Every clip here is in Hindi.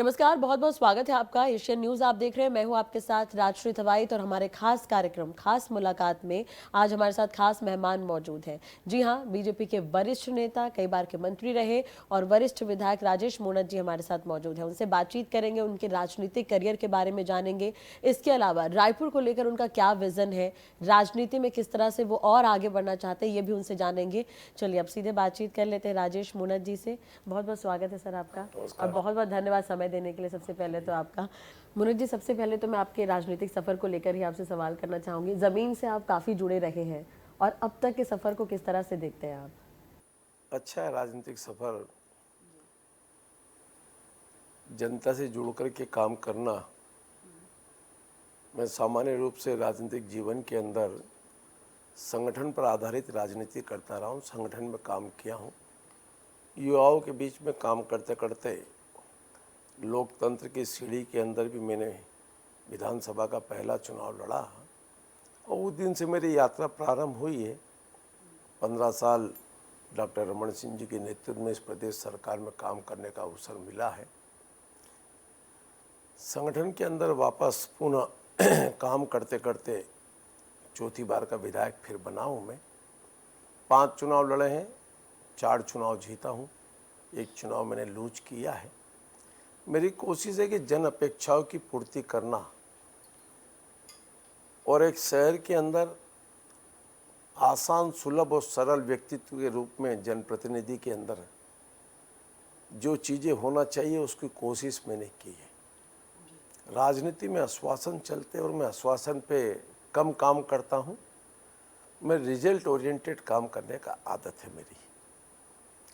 नमस्कार, बहुत बहुत स्वागत है आपका। एशियन न्यूज आप देख रहे हैं। मैं हूं आपके साथ राजश्री थवाईत और हमारे खास कार्यक्रम खास मुलाकात में आज हमारे साथ खास मेहमान मौजूद हैं। जी हां, बीजेपी के वरिष्ठ नेता, कई बार के मंत्री रहे और वरिष्ठ विधायक राजेश मूणत जी हमारे साथ मौजूद हैं। उनसे बातचीत करेंगे, उनके राजनीतिक करियर के बारे में जानेंगे। इसके अलावा रायपुर को लेकर उनका क्या विजन है, राजनीति में किस तरह से वो और आगे बढ़ना चाहते हैं, ये भी उनसे जानेंगे। चलिए अब सीधे बातचीत कर लेते हैं राजेश मूणत जी से। बहुत बहुत स्वागत है सर आपका और बहुत बहुत धन्यवाद समय देने के लिए। सबसे पहले तो आपका मुनीर जी, सबसे पहले तो मैं आपके राजनीतिक सफर को लेकर ही आपसे सवाल करना चाहूंगी। जमीन से आप काफी जुड़े रहे हैं और अब तक के सफर को किस तरह से देखते हैं आप? अच्छा है राजनीतिक सफर, जनता से जुड़ कर के काम करना। मैं सामान्य रूप से राजनीतिक जीवन के अंदर संगठन पर आधारित राजनीति करता रहा हूँ, संगठन में काम किया हूँ। युवाओं के बीच में काम करते करते लोकतंत्र की सीढ़ी के अंदर भी मैंने विधानसभा का पहला चुनाव लड़ा और उस दिन से मेरी यात्रा प्रारंभ हुई है। 15 साल डॉक्टर रमन सिंह जी के नेतृत्व में इस प्रदेश सरकार में काम करने का अवसर मिला है। संगठन के अंदर वापस पुनः काम करते करते चौथी बार का विधायक फिर बना हूँ। मैं 5 चुनाव लड़े हैं, 4 चुनाव जीता हूँ, 1 चुनाव मैंने लूज किया है। मेरी कोशिश है कि जन अपेक्षाओं की पूर्ति करना और एक शहर के अंदर आसान, सुलभ और सरल व्यक्तित्व के रूप में जनप्रतिनिधि के अंदर जो चीज़ें होना चाहिए उसकी कोशिश मैंने की है। राजनीति में आश्वासन चलते और मैं आश्वासन पे कम काम करता हूँ। मैं रिजल्ट ओरिएंटेड काम करने का आदत है मेरी,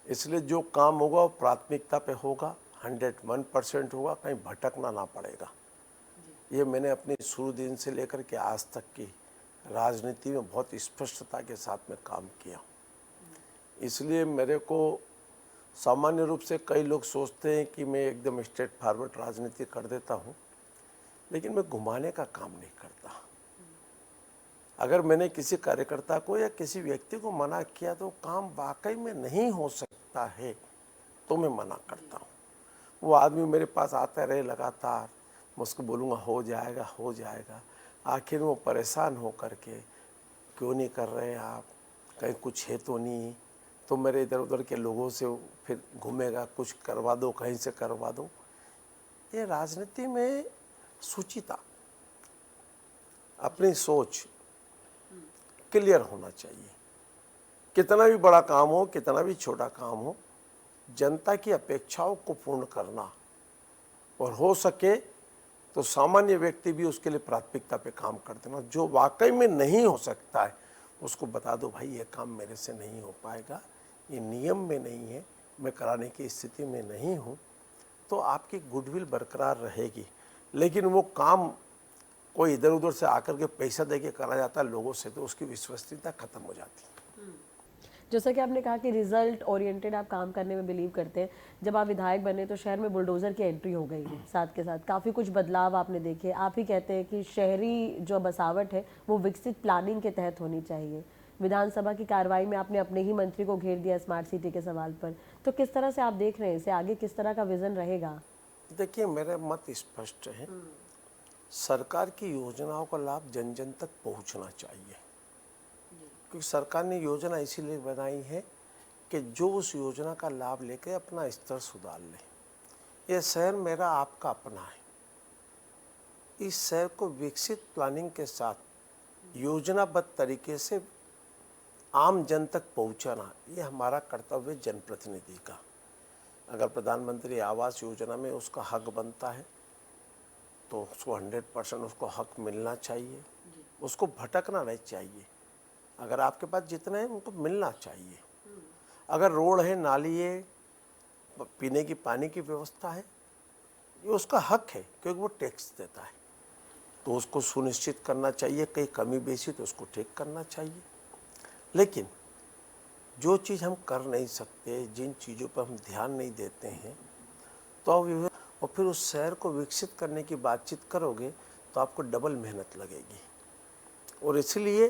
इसलिए जो काम होगा वो प्राथमिकता पे होगा, 101% होगा, कहीं भटकना ना पड़ेगा। ये मैंने अपनी शुरू दिन से लेकर के आज तक की राजनीति में बहुत स्पष्टता के साथ में काम किया हूँ। इसलिए मेरे को सामान्य रूप से कई लोग सोचते हैं कि मैं एकदम स्ट्रेट फॉरवर्ड राजनीति कर देता हूँ, लेकिन मैं घुमाने का काम नहीं करता। अगर मैंने किसी कार्यकर्ता को या किसी व्यक्ति को मना किया तो काम वाकई में नहीं हो सकता है तो मैं मना करता हूँ। वो आदमी मेरे पास आता रहे लगातार, मैं उसको बोलूँगा हो जाएगा हो जाएगा, आखिर वो परेशान हो करके क्यों नहीं कर रहे आप, कहीं कुछ है तो नहीं, तो मेरे इधर उधर के लोगों से फिर घूमेगा, कुछ करवा दो, कहीं से करवा दो। ये राजनीति में सूचिता, अपनी सोच क्लियर होना चाहिए। कितना भी बड़ा काम हो, कितना भी छोटा काम हो, जनता की अपेक्षाओं को पूर्ण करना और हो सके तो सामान्य व्यक्ति भी उसके लिए प्राथमिकता पे काम कर देना। जो वाकई में नहीं हो सकता है उसको बता दो, भाई ये काम मेरे से नहीं हो पाएगा, ये नियम में नहीं है, मैं कराने की स्थिति में नहीं हूँ, तो आपकी गुडविल बरकरार रहेगी। लेकिन वो काम कोई इधर उधर से आकर के पैसा दे के करा जाता है लोगों से, तो उसकी विश्वसनीयता खत्म हो जाती है। जैसा कि आपने कहा कि रिजल्ट ओरिएंटेड आप काम करने में बिलीव करते हैं। जब आप विधायक बने तो शहर में बुलडोजर की एंट्री हो गई, साथ के साथ काफ़ी कुछ बदलाव आपने देखे। आप ही कहते हैं कि शहरी जो बसावट है वो विकसित प्लानिंग के तहत होनी चाहिए। विधानसभा की कार्रवाई में आपने अपने ही मंत्री को घेर दिया स्मार्ट सिटी के सवाल पर। तो किस तरह से आप देख रहे हैं इसे, आगे किस तरह का विजन रहेगा? देखिए, मेरा मत स्पष्ट है, सरकार की योजनाओं का लाभ जन जन तक पहुंचना चाहिए, क्योंकि सरकार ने योजना इसीलिए बनाई है कि जो उस योजना का लाभ लेकर अपना स्तर सुधार ले। यह शहर मेरा आपका अपना है। इस शहर को विकसित प्लानिंग के साथ योजनाबद्ध तरीके से आम जन तक पहुंचाना, ये हमारा कर्तव्य है जनप्रतिनिधि का। अगर प्रधानमंत्री आवास योजना में उसका हक बनता है तो उसको 100% उसको हक मिलना चाहिए, उसको भटकना नहीं चाहिए। अगर आपके पास जितना है उनको मिलना चाहिए। अगर रोड है, नाली है, पीने की पानी की व्यवस्था है, ये उसका हक है क्योंकि वो टैक्स देता है, तो उसको सुनिश्चित करना चाहिए। कहीं कमी बेसी तो उसको ठीक करना चाहिए। लेकिन जो चीज़ हम कर नहीं सकते, जिन चीज़ों पर हम ध्यान नहीं देते हैं, तो और फिर उस शहर को विकसित करने की बातचीत करोगे तो आपको डबल मेहनत लगेगी। और इसलिए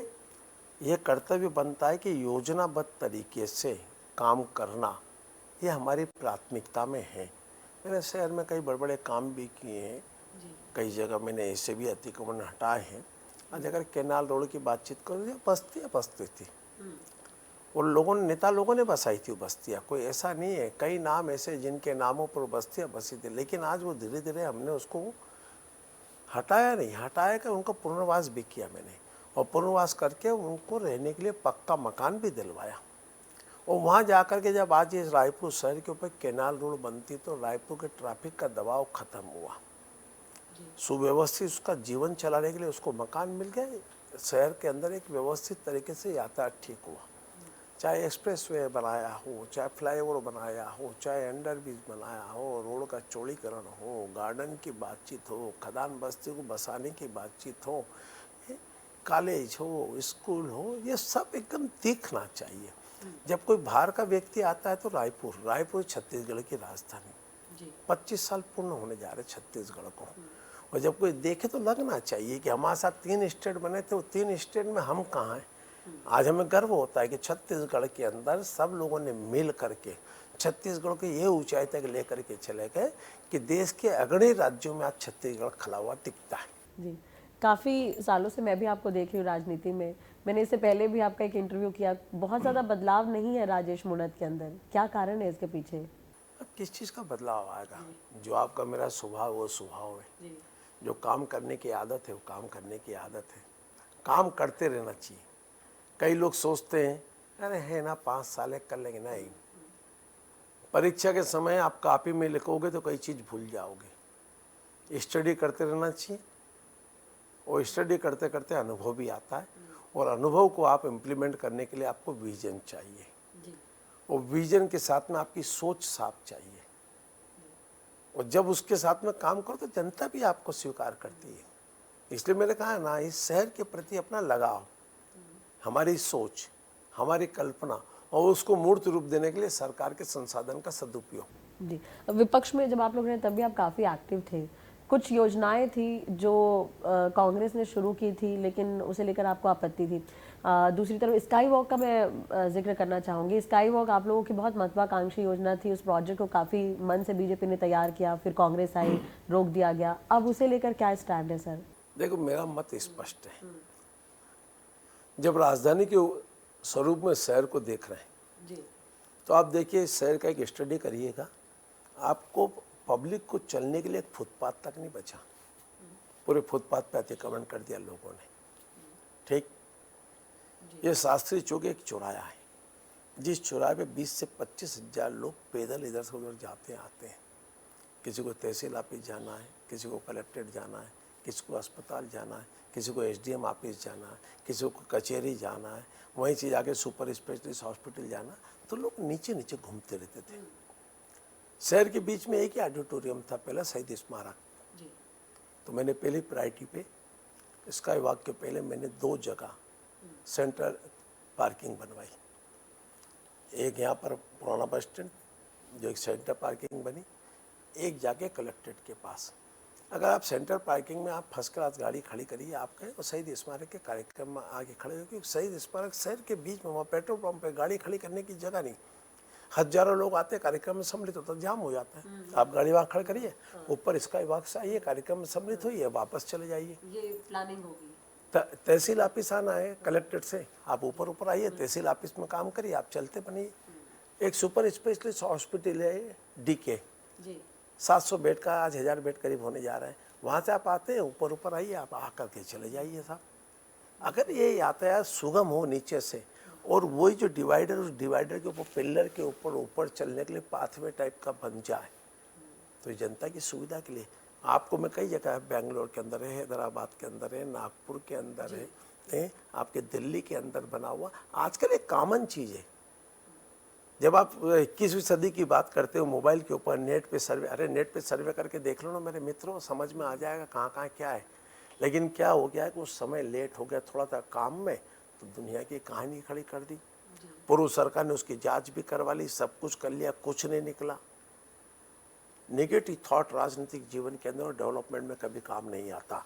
यह कर्तव्य बनता है कि योजनाबद्ध तरीके से काम करना, ये हमारी प्राथमिकता में है। मैंने शहर में कई बड़े बड़े काम भी किए हैं, कई जगह मैंने ऐसे भी अतिक्रमण हटाए हैं। आज अगर कैनाल रोड की बातचीत करो तो बस्तियाँ बसती थी, और नेता लोगों ने बसाई थी वो बस्तियाँ, कोई ऐसा नहीं है। कई नाम ऐसे जिनके नामों पर बस्तियाँ बसी थी, लेकिन आज वो धीरे धीरे हमने उसको हटाया नहीं, हटाया कर उनको पुनर्वास भी किया मैंने, और पुनर्वास करके उनको रहने के लिए पक्का मकान भी दिलवाया। और वहाँ जाकर के जब आज इस रायपुर शहर के ऊपर कैनाल रोड बनती तो रायपुर के ट्रैफिक का दबाव खत्म हुआ, सुव्यवस्थित उसका जीवन चलाने के लिए उसको मकान मिल गए, शहर के अंदर एक व्यवस्थित तरीके से यातायात ठीक हुआ। चाहे एक्सप्रेसवे बनाया हो, चाहे फ्लाईओवर बनाया हो, चाहे अंडरब्रिज बनाया हो, रोड का चौड़ीकरण हो, गार्डन की बातचीत हो, खदान बस्ती को बसाने की बातचीत हो, कॉलेज हो, स्कूल हो, ये सब एकदम दिखना चाहिए। जब कोई बाहर का व्यक्ति आता है तो रायपुर छत्तीसगढ़ की राजधानी, 25 साल पूर्ण होने जा रहे छत्तीसगढ़ को, और जब कोई देखे तो लगना चाहिए कि हमारे साथ 3 स्टेट बने थे, वो 3 स्टेट में हम कहाँ हैं। आज हमें गर्व होता है कि छत्तीसगढ़ के अंदर सब लोगों ने मिल करके छत्तीसगढ़ को ये ऊंचाई तक लेकर के चले गए कि देश के अग्रणी राज्यों में आज छत्तीसगढ़ खड़ा हुआ दिखता है। जी, काफ़ी सालों से मैं भी आपको देख रही हूँ राजनीति में। मैंने इससे पहले भी आपका एक इंटरव्यू किया। बहुत ज़्यादा बदलाव नहीं है राजेश मूणत के अंदर, क्या कारण है इसके पीछे? अब किस चीज़ का बदलाव आएगा? जो आपका मेरा स्वभाव वो स्वभाव है, जो काम करने की आदत है वो काम करने की आदत है, काम करते रहना चाहिए। कई लोग सोचते हैं अरे है ना 5 साल है कर लेंगे, नहीं। परीक्षा के समय आप कॉपी में लिखोगे तो कई चीज़ भूल जाओगे। स्टडी करते रहना चाहिए, और स्टडी करते करते अनुभव भी आता है, और अनुभव को आप इम्प्लीमेंट करने के लिए आपको विजन चाहिए, और विजन के साथ में आपकी सोच साफ चाहिए, और जब उसके साथ में काम करो तो जनता भी आपको स्वीकार करती है। इसलिए मैंने कहा ना, इस शहर के प्रति अपना लगाव, हमारी सोच, हमारी कल्पना, और उसको मूर्त रूप देने के लिए सरकार के संसाधन का सदुपयोग। जी, विपक्ष में जब आप लोग रहे तब भी आप काफ़ी एक्टिव थे। कुछ योजनाएं थी जो कांग्रेस ने शुरू की थी, लेकिन उसे लेकर आपको आपत्ति थी। दूसरी तरफ स्काई वॉक का मैं जिक्र करना चाहूँगी। स्काई वॉक आप लोगों की बहुत महत्वाकांक्षी योजना थी। उस प्रोजेक्ट को काफ़ी मन से बीजेपी ने तैयार किया, फिर कांग्रेस आई, रोक दिया गया। अब उसे लेकर क्या स्टैंड है सर? देखो, मेरा मत स्पष्ट है। जब राजधानी के स्वरूप में शहर को देख रहे हैं तो आप देखिए, शहर का एक स्टडी करिएगा, आपको पब्लिक को चलने के लिए एक फुटपाथ तक नहीं बचा। पूरे फुटपाथ पे अतिक्रमण कर दिया लोगों ने। ठीक, ये शास्त्री चौक एक चौराया है, जिस चौराहे पे 20 से 25 हजार लोग पैदल इधर से उधर जाते आते हैं। किसी को तहसील ऑफिस जाना है, किसी को कलेक्ट्रेट जाना है, किसी को अस्पताल जाना है, किसी को एसडीएम ऑफिस जाना है, किसी को कचहरी जाना है, वहीं से जाके सुपर स्पेशलिस्ट हॉस्पिटल जाना। तो लोग नीचे नीचे घूमते रहते थे। शहर के बीच में एक ही ऑडिटोरियम था पहला, शहीद स्मारक। तो मैंने पहली प्रायोरिटी पे स्काई वॉक के पहले मैंने 2 जगह सेंट्रल पार्किंग बनवाई। एक यहाँ पर पुराना बस स्टैंड जो एक सेंटर पार्किंग बनी, एक जाके कलेक्ट्रेट के पास। अगर आप सेंटर पार्किंग में आप फर्स्ट क्लास गाड़ी खड़ी करिए, आप कहें और शहीद स्मारक के कार्यक्रम में आगे खड़े हो, क्योंकि शहीद स्मारक शहर के बीच में, वहाँ पेट्रोल पंप पे गाड़ी खड़ी करने की जगह नहीं। हजारों लोग आते हैं, कार्यक्रम में सम्मिलित होता है, जाम हो जाता है। आप गाड़ी वहाँ खड़ी करिए, ऊपर स्काई वॉक से आइए, कार्यक्रम में सम्मिलित होइए, वापस चले जाइए। ये प्लानिंग होगी। तहसील ऑफिस आना है कलेक्ट्रेट से, आप ऊपर आइए, तहसील ऑफिस में काम करिए, आप चलते बनिए। एक सुपर स्पेशलिस्ट हॉस्पिटल है डीके, 700 बेड का, आज 1000 बेड करीब होने जा रहा है। वहाँ से आप आते हैं, ऊपर आइए, आप आकर के चले जाइए साहब। अगर ये यातायात सुगम हो नीचे से, और वही जो डिवाइडर, उस डिवाइडर के ऊपर पिलर के ऊपर चलने के लिए पाथवे टाइप का बन जाए, तो जनता की सुविधा के लिए। आपको मैं कई जगह, बेंगलोर के अंदर है, हैदराबाद के अंदर है, नागपुर के अंदर है, आपके दिल्ली के अंदर बना हुआ। आजकल एक कॉमन चीज़ है, जब आप 21वीं सदी की बात करते हो, मोबाइल के ऊपर नेट पे सर्वे, अरे नेट पे सर्वे करके देख लो ना मेरे मित्रों, समझ में आ जाएगा कहाँ कहाँ क्या है। लेकिन क्या हो गया है कि उस समय लेट हो गया थोड़ा सा काम में, तो दुनिया की कहानी खड़ी कर दी। पूर्व सरकार ने उसकी जांच भी करवा ली, सब कुछ कर लिया, कुछ नहीं निकला। नेगेटिव थॉट राजनीतिक जीवन के अंदर डेवलपमेंट में कभी काम नहीं आता।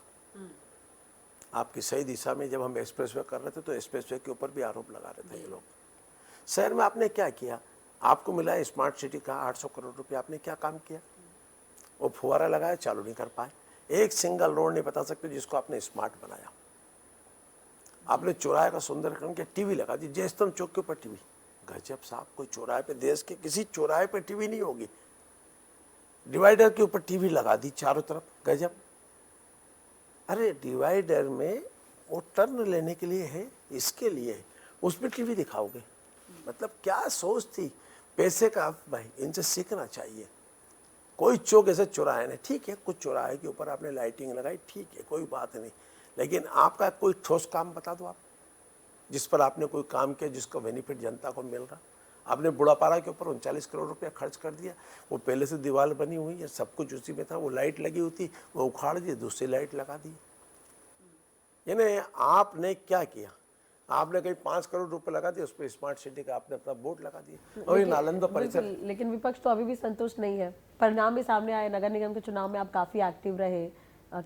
आपकी सही दिशा में जब हम एक्सप्रेसवे कर रहे थे तो एक्सप्रेसवे के ऊपर भी आरोप लगा रहे थे ये लोग। शहर में आपने क्या किया? आपको मिला है स्मार्ट सिटी का 800 करोड़ रुपया, आपने क्या काम किया? वो फुहारा लगाया, चालू नहीं कर पाए। एक सिंगल रोड नहीं बता सकते जिसको आपने स्मार्ट बनाया। आपने चौराहे का सुंदरीकरण किया, टीवी लगा दी, जयस्तंभ चौक के ऊपर टीवी। गजब साहब, कोई चौराहे पे, देश के किसी चौराहे पे टीवी नहीं होगी। डिवाइडर के ऊपर टीवी लगा दी चारों तरफ, गजब। अरे डिवाइडर में वो टर्न लेने के लिए है, इसके लिए है, उसमें टीवी दिखाओगे? मतलब क्या सोच थी पैसे का। भाई इनसे सीखना चाहिए। कोई चौक ऐसे चौराहे नहीं, ठीक है कुछ चौराहे के ऊपर आपने लाइटिंग लगाई, ठीक है कोई बात नहीं, लेकिन आपका कोई ठोस काम बता दो आप, जिस पर आपने कोई काम किया जिसका बेनिफिट जनता को मिल रहा। आपने बुढ़ापारा के ऊपर 39 करोड़ रुपया खर्च कर दिया। वो पहले से दीवार बनी हुई है, सब कुछ उसी में था। वो लाइट लगी हुई थी, वो उखाड़ दी, दूसरी लाइट लगा दी। यानी आपने क्या किया, आपने कहीं 5 करोड़ रुपए लगा दिए, उस पर स्मार्ट सिटी का आपने अपना बोर्ड लगा दिया। और ये नालंदा परिसर, लेकिन विपक्ष तो अभी भी संतुष्ट नहीं है। परिणाम भी सामने आए, नगर निगम के चुनाव में आप काफी एक्टिव रहे,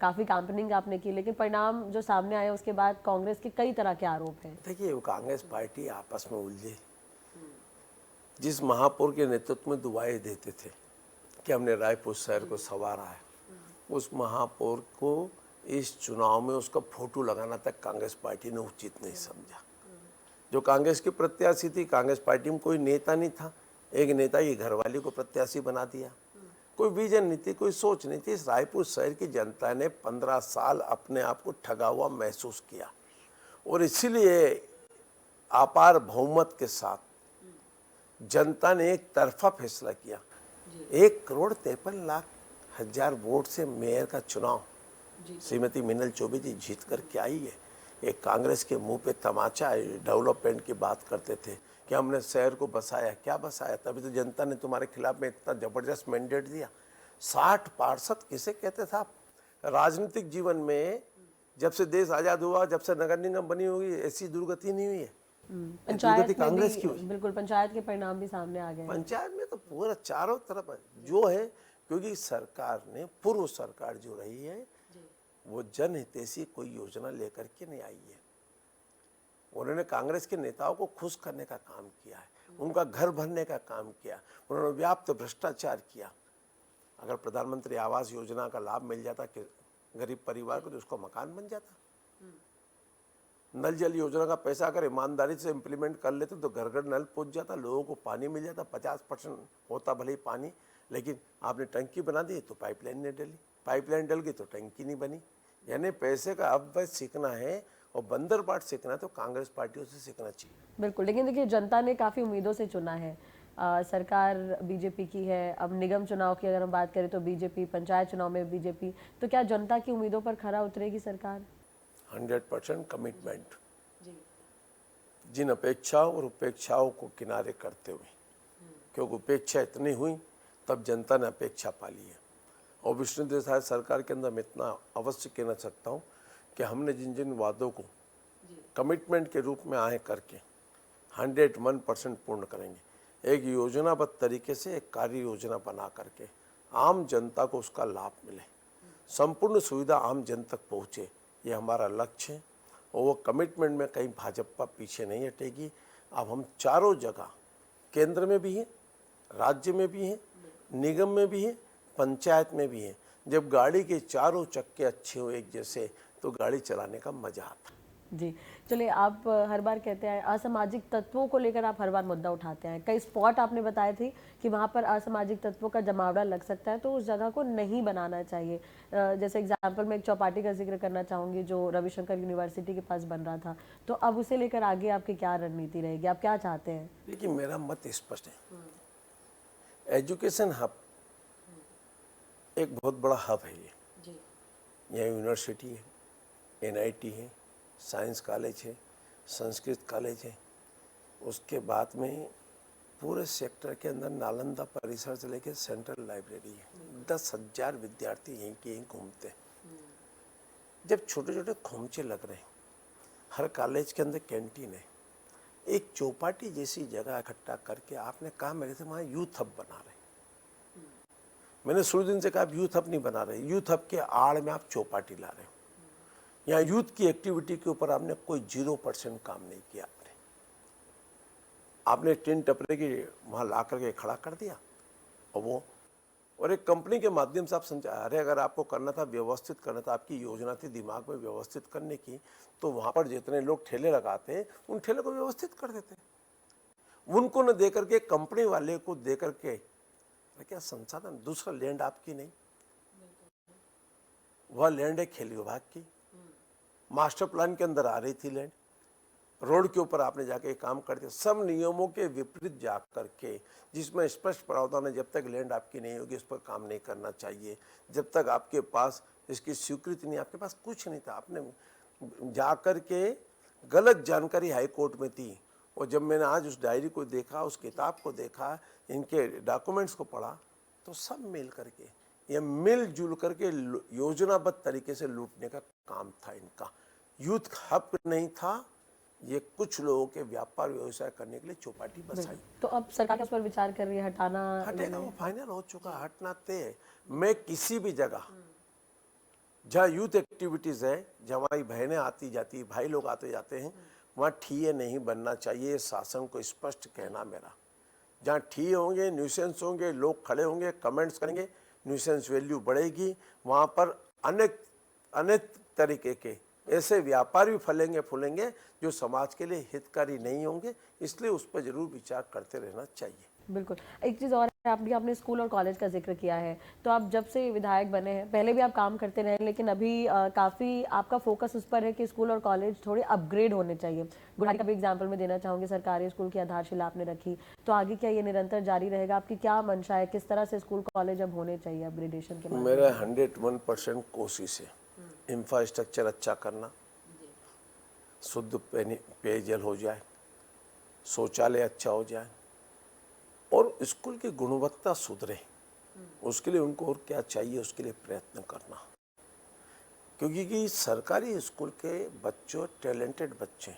काफी कैंपेनिंग आपने की, लेकिन परिणाम जो सामने आए उसके बाद कांग्रेस के कई तरह के आरोप हैं। देखिए वो कांग्रेस पार्टी आपस में उलझे। जिस महापौर के नेतृत्व में दुआएं देते थे कि हमने रायपुर शहर को संवारा है, उस महापौर को इस चुनाव में उसका फोटो लगाना तक कांग्रेस पार्टी ने उचित नहीं समझा। जो कांग्रेस की प्रत्याशी थी, कांग्रेस पार्टी में कोई नेता नहीं था, एक नेता ही घरवाली को प्रत्याशी बना दिया। कोई विजन नहीं थी, कोई सोच नहीं थी। इस रायपुर शहर की जनता ने 15 साल अपने आप को ठगा हुआ महसूस किया, और इसीलिए अपार बहुमत के साथ जनता ने एक तरफा फैसला किया। 1,53,00,000 वोट से मेयर का चुनाव श्रीमती मीनल चौबे जी जीत कर के आई है। एक कांग्रेस के मुंह पे तमाचा है, डेवलपमेंट की बात करते थे कि हमने शहर को बसाया, क्या बसाया? तभी तो जनता ने तुम्हारे खिलाफ में इतना जबरदस्त मैंडेट दिया। 60 पार्षद किसे कहते थे आप? राजनीतिक जीवन में जब से देश आजाद हुआ, जब से नगर निगम बनी हुई, ऐसी दुर्गति नहीं हुई है। पंचायत में कांग्रेस की भी बिल्कुल पंचायत के परिणाम भी सामने आ गए। पंचायत में तो पूरा चारों तरफ जो है, क्योंकि सरकार ने, पूर्व सरकार जो रही है, वो जनहितैषी कोई योजना लेकर के नहीं आई है। उन्होंने कांग्रेस के नेताओं को खुश करने का काम किया है, उनका घर भरने का काम किया, उन्होंने व्याप्त भ्रष्टाचार किया। अगर प्रधानमंत्री आवास योजना का लाभ मिल जाता कि गरीब परिवार को, तो उसका मकान बन जाता। नल जल योजना का पैसा अगर ईमानदारी से इम्प्लीमेंट कर लेते तो घर घर नल पहुंच जाता, लोगों को पानी मिल जाता। 50% होता भले ही पानी, लेकिन आपने टंकी बना दी तो पाइपलाइन नहीं डली, पाइपलाइन डल गई तो टंकी नहीं बनी। यानी पैसे का अपव्यय सीखना है और बंदर बाट सीखना है तो कांग्रेस पार्टियों से सीखना चाहिए। बिल्कुल, लेकिन देखिए जनता ने काफ़ी उम्मीदों से चुना है। सरकार बीजेपी की है, अब निगम चुनाव की अगर हम बात करें तो बीजेपी, पंचायत चुनाव में बीजेपी, तो क्या जनता की उम्मीदों पर खरा उतरेगी सरकार? 100% कमिटमेंट। जिन अपेक्षाओं और उपेक्षाओं को किनारे करते हुए, क्योंकि उपेक्षा इतनी हुई तब जनता ने अपेक्षा पाली है। और विष्णुदेव साय सरकार के अंदर मैं इतना अवश्य कहना सकता हूँ कि हमने जिन जिन वादों को कमिटमेंट के रूप में आए करके 101% पूर्ण करेंगे। एक योजनाबद्ध तरीके से एक कार्य योजना बना करके आम जनता को उसका लाभ मिले, संपूर्ण सुविधा आम जन तक पहुँचे, ये हमारा लक्ष्य है। और वो कमिटमेंट में कहीं भाजपा पीछे नहीं हटेगी। अब हम चारों जगह, केंद्र में भी हैं, राज्य में भी हैं, निगम में भी हैं, पंचायत में भी हैं। जब गाड़ी के चारों चक्के अच्छे हो एक जैसे, तो गाड़ी चलाने का मजा आता। जी, चलिए, आप हर बार कहते हैं असामाजिक तत्वों को लेकर आप हर बार मुद्दा उठाते हैं। कई स्पॉट आपने बताए थे कि वहाँ पर असामाजिक तत्वों का जमावड़ा लग सकता है, तो उस जगह को नहीं बनाना चाहिए। जैसे एग्जाम्पल मैं एक चौपाटी का जिक्र करना चाहूँगी जो रविशंकर यूनिवर्सिटी के पास बन रहा था, तो अब उसे लेकर आगे आपकी क्या रणनीति रहेगी, आप क्या चाहते हैं? देखिए मेरा मत स्पष्ट है। एजुकेशन हब एक बहुत बड़ा हब है ये। यहाँ यूनिवर्सिटी है, NIT है, साइंस कॉलेज है, संस्कृत कॉलेज है। उसके बाद में पूरे सेक्टर के अंदर नालंदा परिसर से लेकर सेंट्रल लाइब्रेरी है। 10,000 विद्यार्थी यहीं के यहीं घूमते हैं। जब छोटे छोटे खोमचे लग रहे हैं, हर कॉलेज के अंदर कैंटीन है, एक चौपाटी जैसी जगह इकट्ठा करके आपने कहा मेरे से वहाँ यूथ हब बना रहे। मैंने शुरू दिन से कहा यूथ हब नहीं बना रहे, यूथ हब के आड़ में आप चौपाटी ला रहे हो। यहाँ यूथ की एक्टिविटी के ऊपर आपने कोई 0% काम नहीं किया। आपने टिन टपरे की वहाँ ला करके खड़ा कर दिया और वो और एक कंपनी के माध्यम से आप समझा, अरे अगर आपको करना था, व्यवस्थित करना था, आपकी योजना थी दिमाग में व्यवस्थित करने की, तो वहाँ पर जितने लोग ठेले लगाते हैं उन ठेले को व्यवस्थित कर देते, उनको न दे करके कंपनी वाले को दे करके। अरे क्या संसाधन, दूसरा लैंड आपकी नहीं, वह लैंड है खेल विभाग की, मास्टर प्लान के अंदर आ रही थी लैंड, रोड के ऊपर आपने जाके काम करते, सब नियमों के विपरीत जा करके, जिसमें स्पष्ट प्रावधान है जब तक लैंड आपकी नहीं होगी इस पर काम नहीं करना चाहिए, जब तक आपके पास इसकी स्वीकृति नहीं, आपके पास कुछ नहीं था। आपने जा कर के गलत जानकारी हाई कोर्ट में थी, और जब मैंने आज उस डायरी को देखा, उस किताब को देखा, इनके डॉक्यूमेंट्स को पढ़ा, तो सब मिल करके ये मिलजुल करके योजनाबद्ध तरीके से लूटने का काम था इनका। यूथ हब नहीं था, ये कुछ लोगों के व्यापार व्यवसाय करने के लिए चौपाटी बसाई। तो अब सरकार उस पर विचार कर रही है, हटाना हटेगा, वो फाइनल हो चुका, हटना तय। मैं किसी भी जगह जहाँ यूथ एक्टिविटीज है, जहाँ हमारी बहनें आती जाती, भाई लोग आते जाते हैं, वहाँ ठिये नहीं बनना चाहिए, शासन को स्पष्ट कहना मेरा। जहाँ ठिये होंगे, न्यूसेंस होंगे, लोग खड़े होंगे, कमेंट्स करेंगे, न्यूसेंस वैल्यू बढ़ेगी, वहाँ पर अनेक अनेक तरीके के ऐसे व्यापार भी फलेंगे फूलेंगे जो समाज के लिए हितकारी नहीं होंगे, इसलिए उस पर जरूर विचार करते रहना चाहिए। बिल्कुल। एक चीज़ और है, आपने स्कूल और कॉलेज का जिक्र किया है, तो आप जब से विधायक बने हैं, पहले भी आप काम करते रहे, लेकिन अभी काफ़ी आपका फोकस उस पर है कि स्कूल और कॉलेज थोड़े अपग्रेड होने चाहिए। गुवाहाटी का भी एग्जाम्पल मैं देना चाहूँगी, सरकारी स्कूल की आधारशिला आपने रखी, तो आगे क्या ये निरंतर जारी रहेगा? आपकी क्या मंशा है, किस तरह से स्कूल कॉलेज अब होने चाहिए अपग्रेडेशन के माध्यम से? मेरा 101% कोशिश है इंफ्रास्ट्रक्चर अच्छा करना, शुद्ध पेयजल हो जाए, शौचालय अच्छा हो जाए, और स्कूल की गुणवत्ता सुधरे। उसके लिए उनको और क्या चाहिए, उसके लिए प्रयत्न करना, क्योंकि सरकारी स्कूल के बच्चों टैलेंटेड बच्चे,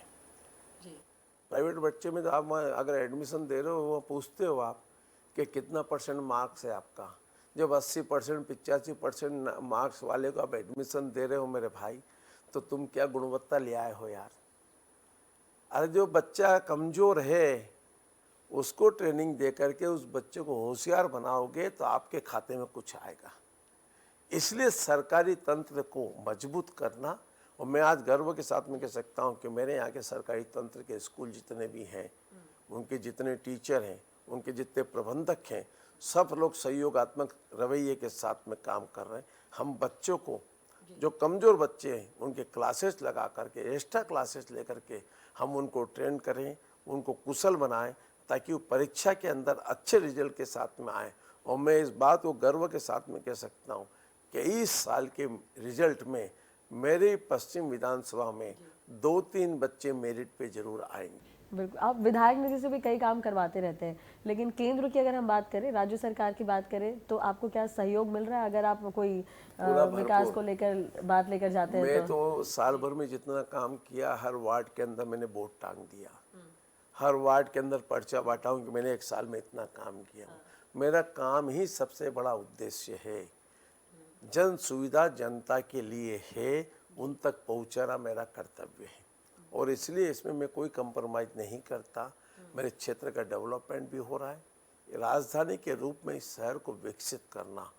प्राइवेट बच्चे में तो आप अगर एडमिशन दे रहे हो, वो पूछते हो आप कि कितना % मार्क्स है आपका। जब 80% 85% मार्क्स वाले को आप एडमिशन दे रहे हो मेरे भाई, तो तुम क्या गुणवत्ता ले आए हो यार। अरे जो बच्चा कमज़ोर है उसको ट्रेनिंग दे करके उस बच्चे को होशियार बनाओगे तो आपके खाते में कुछ आएगा। इसलिए सरकारी तंत्र को मजबूत करना, और मैं आज गर्व के साथ में कह सकता हूँ कि मेरे यहाँ के सरकारी तंत्र के स्कूल जितने भी हैं, उनके जितने टीचर हैं, उनके जितने प्रबंधक हैं, सब लोग सहयोगात्मक रवैये के साथ में काम कर रहे हैं। हम बच्चों को, जो कमज़ोर बच्चे हैं, उनके क्लासेस लगा करके, एक्स्ट्रा क्लासेस लेकर के हम उनको ट्रेन करें, उनको कुशल बनाएं, ताकि वो परीक्षा के अंदर अच्छे रिजल्ट के साथ में आए। और मैं इस बात को गर्व के साथ में कह सकता हूँ कि इस साल के रिजल्ट में मेरे पश्चिम विधानसभा में 2-3 बच्चे मेरिट पे जरूर आएंगे। बिल्कुल। आप विधायक निधि से भी कई काम करवाते रहते हैं, लेकिन केंद्र की अगर हम बात करें, राज्य सरकार की बात करें, तो आपको क्या सहयोग मिल रहा है अगर आप कोई विकास को लेकर बात लेकर जाते हैं? मैं तो साल भर में जितना काम किया, हर वार्ड के अंदर मैंने बोर्ड टांग दिया, हर वार्ड के अंदर पर्चा बांटा हूँ कि मैंने एक साल में इतना काम किया। मेरा काम ही सबसे बड़ा उद्देश्य है, जन सुविधा जनता के लिए है, उन तक पहुँचाना मेरा कर्तव्य है, और इसलिए इसमें मैं कोई कंप्रोमाइज़ नहीं करता। मेरे क्षेत्र का डेवलपमेंट भी हो रहा है। राजधानी के रूप में इस शहर को विकसित करना,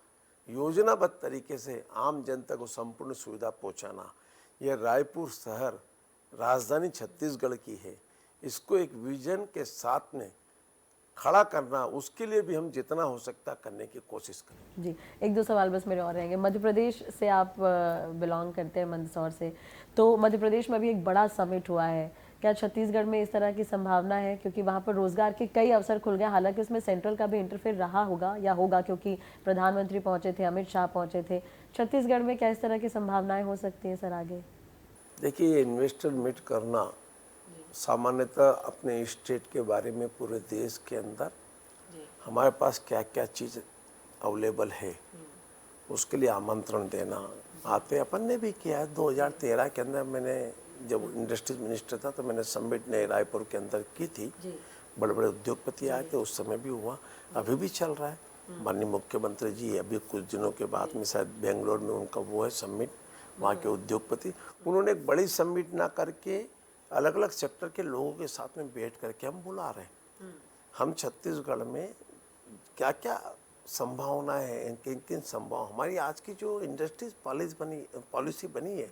योजनाबद्ध तरीके से आम जनता को संपूर्ण सुविधा पहुंचाना, यह रायपुर शहर राजधानी छत्तीसगढ़ की है, इसको एक विजन के साथ में खड़ा करना, उसके लिए भी हम जितना हो सकता करने की कोशिश करें। जी, 1-2 सवाल बस मेरे और रहेंगे। मध्य प्रदेश से आप बिलोंग करते हैं, मंदसौर से, तो मध्य प्रदेश में भी एक बड़ा समिट हुआ है, क्या छत्तीसगढ़ में इस तरह की संभावना है? क्योंकि वहाँ पर रोजगार के कई अवसर खुल गए, हालांकि उसमें सेंट्रल का भी इंटरफेयर रहा होगा या होगा, क्योंकि प्रधानमंत्री पहुंचे थे, अमित शाह पहुंचे थे। छत्तीसगढ़ में क्या इस तरह की संभावनाएं हो सकती हैं सर आगे? देखिए, इन्वेस्टर मीट करना सामान्यतः अपने स्टेट के बारे में पूरे देश के अंदर हमारे पास क्या क्या चीज़ अवेलेबल है उसके लिए आमंत्रण देना आते, अपन ने भी किया है। 2013 के अंदर मैंने जब इंडस्ट्रीज मिनिस्टर था तो मैंने समिट ने रायपुर के अंदर की थी, बड़े बड़े उद्योगपति आए थे, उस समय भी हुआ, अभी भी चल रहा है। माननीय मुख्यमंत्री जी अभी कुछ दिनों के बाद में शायद बेंगलोर में उनका वो है समिट, वहाँ के उद्योगपति, उन्होंने एक बड़ी समिट ना करके अलग अलग सेक्टर के लोगों के साथ में बैठ करके हम बुला रहे हैं। हम छत्तीसगढ़ में क्या क्या संभावनाएं हैं, किन किन संभावना हमारी आज की जो इंडस्ट्रीज पॉलिसी बनी है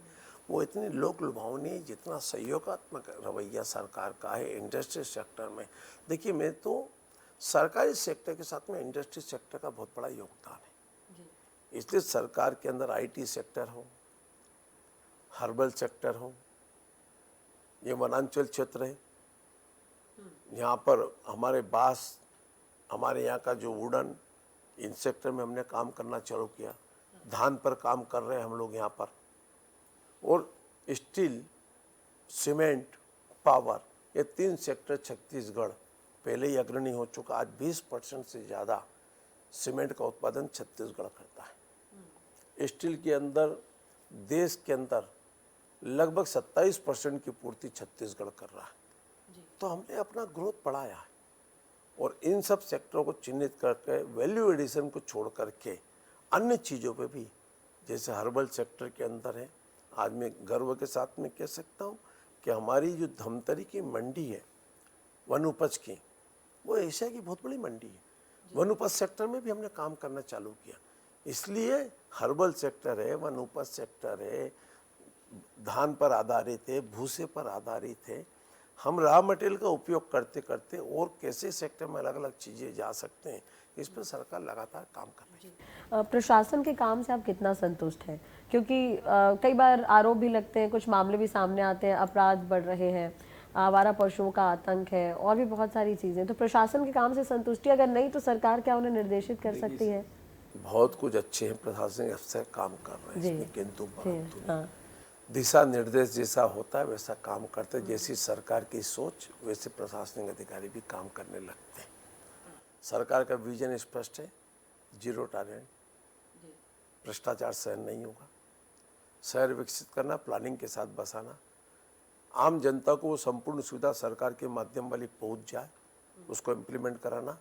वो इतनी लोक लुभावनी है, जितना सहयोगात्मक रवैया सरकार का है इंडस्ट्री सेक्टर में। देखिए, मैं तो सरकारी सेक्टर के साथ में इंडस्ट्री सेक्टर का बहुत बड़ा योगदान है, इसलिए सरकार के अंदर आईटी सेक्टर हो, हर्बल सेक्टर हो, ये वनांचल क्षेत्र है, यहाँ पर हमारे बांस, हमारे यहाँ का जो वुडन, इन सेक्टर में हमने काम करना चालू किया। धान पर काम कर रहे हैं हम लोग यहाँ पर, और स्टील, सीमेंट, पावर, ये 3 सेक्टर छत्तीसगढ़ पहले ही अग्रणी हो चुका। आज 20% से ज़्यादा सीमेंट का उत्पादन छत्तीसगढ़ करता है। स्टील के अंदर देश के अंदर लगभग 27% की पूर्ति छत्तीसगढ़ कर रहा है। तो हमने अपना ग्रोथ बढ़ाया है, और इन सब सेक्टरों को चिन्हित करके वैल्यू एडिशन को छोड़ करके अन्य चीज़ों पे भी, जैसे हर्बल सेक्टर के अंदर है, आज मैं गर्व के साथ में कह सकता हूँ कि हमारी जो धमतरी की मंडी है वन उपज की, वो एशिया की बहुत बड़ी मंडी है। वन उपज सेक्टर में भी हमने काम करना चालू किया, इसलिए हर्बल सेक्टर है, वन उपज सेक्टर है, धान पर आधारित है, भूसे पर आधारित है। हम रॉ मटेरियल का उपयोग करते करते और कैसे सेक्टर में अलग अलग चीज़ें जा सकते हैं, इस पर सरकार लगातार काम कर रही है। प्रशासन के काम से आप कितना संतुष्ट हैं? क्योंकि कई बार आरोप भी लगते हैं, कुछ मामले भी सामने आते हैं, अपराध बढ़ रहे हैं, आवारा पशुओं का आतंक है, और भी बहुत सारी चीज़ें। तो प्रशासन के काम से संतुष्टि अगर नहीं, तो सरकार क्या उन्हें निर्देशित कर सकती है? बहुत कुछ अच्छे हैं प्रशासनिक अफसर काम कर रहे हैं इसमें, किंतु परंतु हाँ, दिशा निर्देश जैसा होता है वैसा काम करते हैं। जैसी सरकार की सोच वैसे प्रशासनिक अधिकारी भी काम करने लगते हैं। सरकार का विजन स्पष्ट है, जीरो टॉलरेंस, भ्रष्टाचार सहन नहीं होगा, शहर विकसित करना, प्लानिंग के साथ बसाना, आम जनता को वो संपूर्ण सुविधा सरकार के माध्यम वाली पहुंच जाए, उसको इम्प्लीमेंट कराना,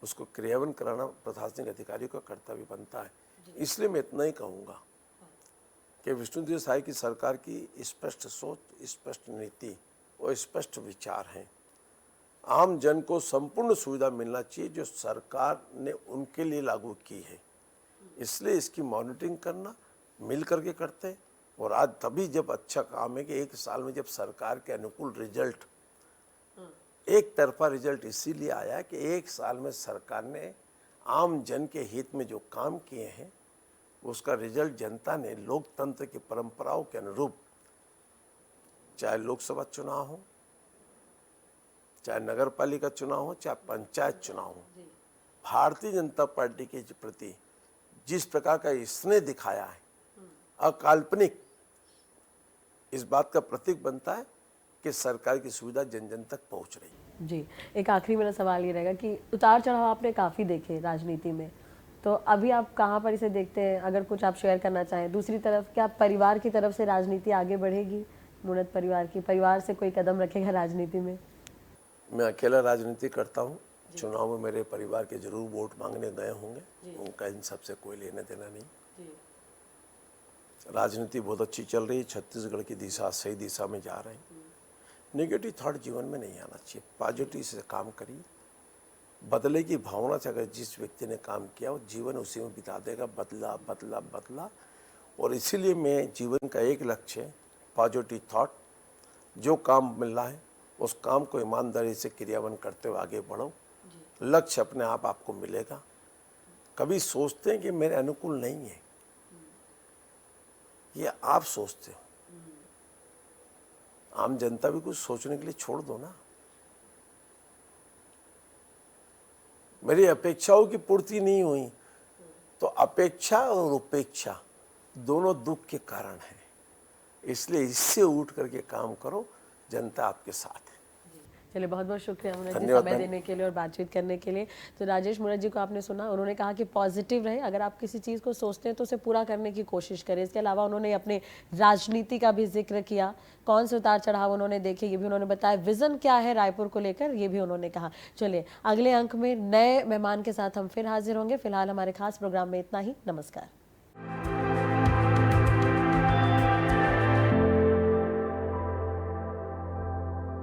उसको क्रियान्वयन कराना प्रशासनिक अधिकारियों का कर्तव्य बनता है। इसलिए मैं इतना ही कहूँगा कि विष्णुदेव साय की सरकार की स्पष्ट सोच, स्पष्ट नीति और स्पष्ट विचार हैं। आम जन को संपूर्ण सुविधा मिलना चाहिए जो सरकार ने उनके लिए लागू की है, इसलिए इसकी मॉनिटरिंग करना मिल करके करते हैं। और आज तभी जब अच्छा काम है कि 1 साल में जब सरकार के अनुकूल रिजल्ट, एक तरफा रिजल्ट इसीलिए आया कि 1 साल में सरकार ने आम जन के हित में जो काम किए हैं उसका रिजल्ट जनता ने लोकतंत्र की परंपराओं के अनुरूप, चाहे लोकसभा चुनाव हो, चाहे नगर पालिका चुनाव हो, चाहे पंचायत चुनाव हो, भारतीय जनता पार्टी के प्रति जिस प्रकार का स्नेह दिखाया है, अकाल्पनिक, इस बात का प्रतीक बनता है कि सरकार की सुविधा जन जन तक पहुंच रही है। जी, एक आखिरी मेरा सवाल ये रहेगा कि उतार चढ़ाव आपने काफ़ी देखे राजनीति में, तो अभी आप कहाँ पर इसे देखते हैं? अगर कुछ आप शेयर करना चाहें। दूसरी तरफ, क्या परिवार की तरफ से राजनीति आगे बढ़ेगी? मुनत परिवार से कोई कदम रखेगा राजनीति में? मैं अकेला राजनीति करता हूँ, चुनाव में मेरे परिवार के जरूर वोट मांगने गए होंगे, उनका इन सबसे कोई लेना देना नहीं। राजनीति बहुत अच्छी चल रही है, छत्तीसगढ़ की दिशा सही दिशा में जा रही है। नेगेटिव थॉट जीवन में नहीं आना चाहिए, पॉजिटिव से काम करिए। बदले की भावना से अगर जिस व्यक्ति ने काम किया वो जीवन उसी में बिता देगा, बदला बदला बदला। और इसीलिए मैं जीवन का एक लक्ष्य है, पॉजिटिव थॉट, जो काम मिल रहा है उस काम को ईमानदारी से क्रियान्वयन करते हुए आगे बढ़ो, लक्ष्य अपने आप आपको मिलेगा। कभी सोचते हैं कि मेरे अनुकूल नहीं है, ये आप सोचते हो, आम जनता भी कुछ सोचने के लिए छोड़ दो ना। मेरी अपेक्षाओं की पूर्ति नहीं हुई तो अपेक्षा और उपेक्षा दोनों दुख के कारण है, इसलिए इससे उठ करके काम करो, जनता आपके साथ है। चलिए, बहुत बहुत शुक्रिया मुनत जी धन्यवाद समय देने के लिए और बातचीत करने के लिए। तो राजेश मुनत जी को आपने सुना, उन्होंने कहा कि पॉजिटिव रहे, अगर आप किसी चीज़ को सोचते हैं तो उसे पूरा करने की कोशिश करें। इसके अलावा उन्होंने अपने राजनीति का भी जिक्र किया, कौन से उतार चढ़ाव उन्होंने देखे ये भी उन्होंने बताया, विजन क्या है रायपुर को लेकर ये भी उन्होंने कहा। चलिए, अगले अंक में नए मेहमान के साथ हम फिर हाजिर होंगे। फिलहाल हमारे खास प्रोग्राम में इतना ही। नमस्कार।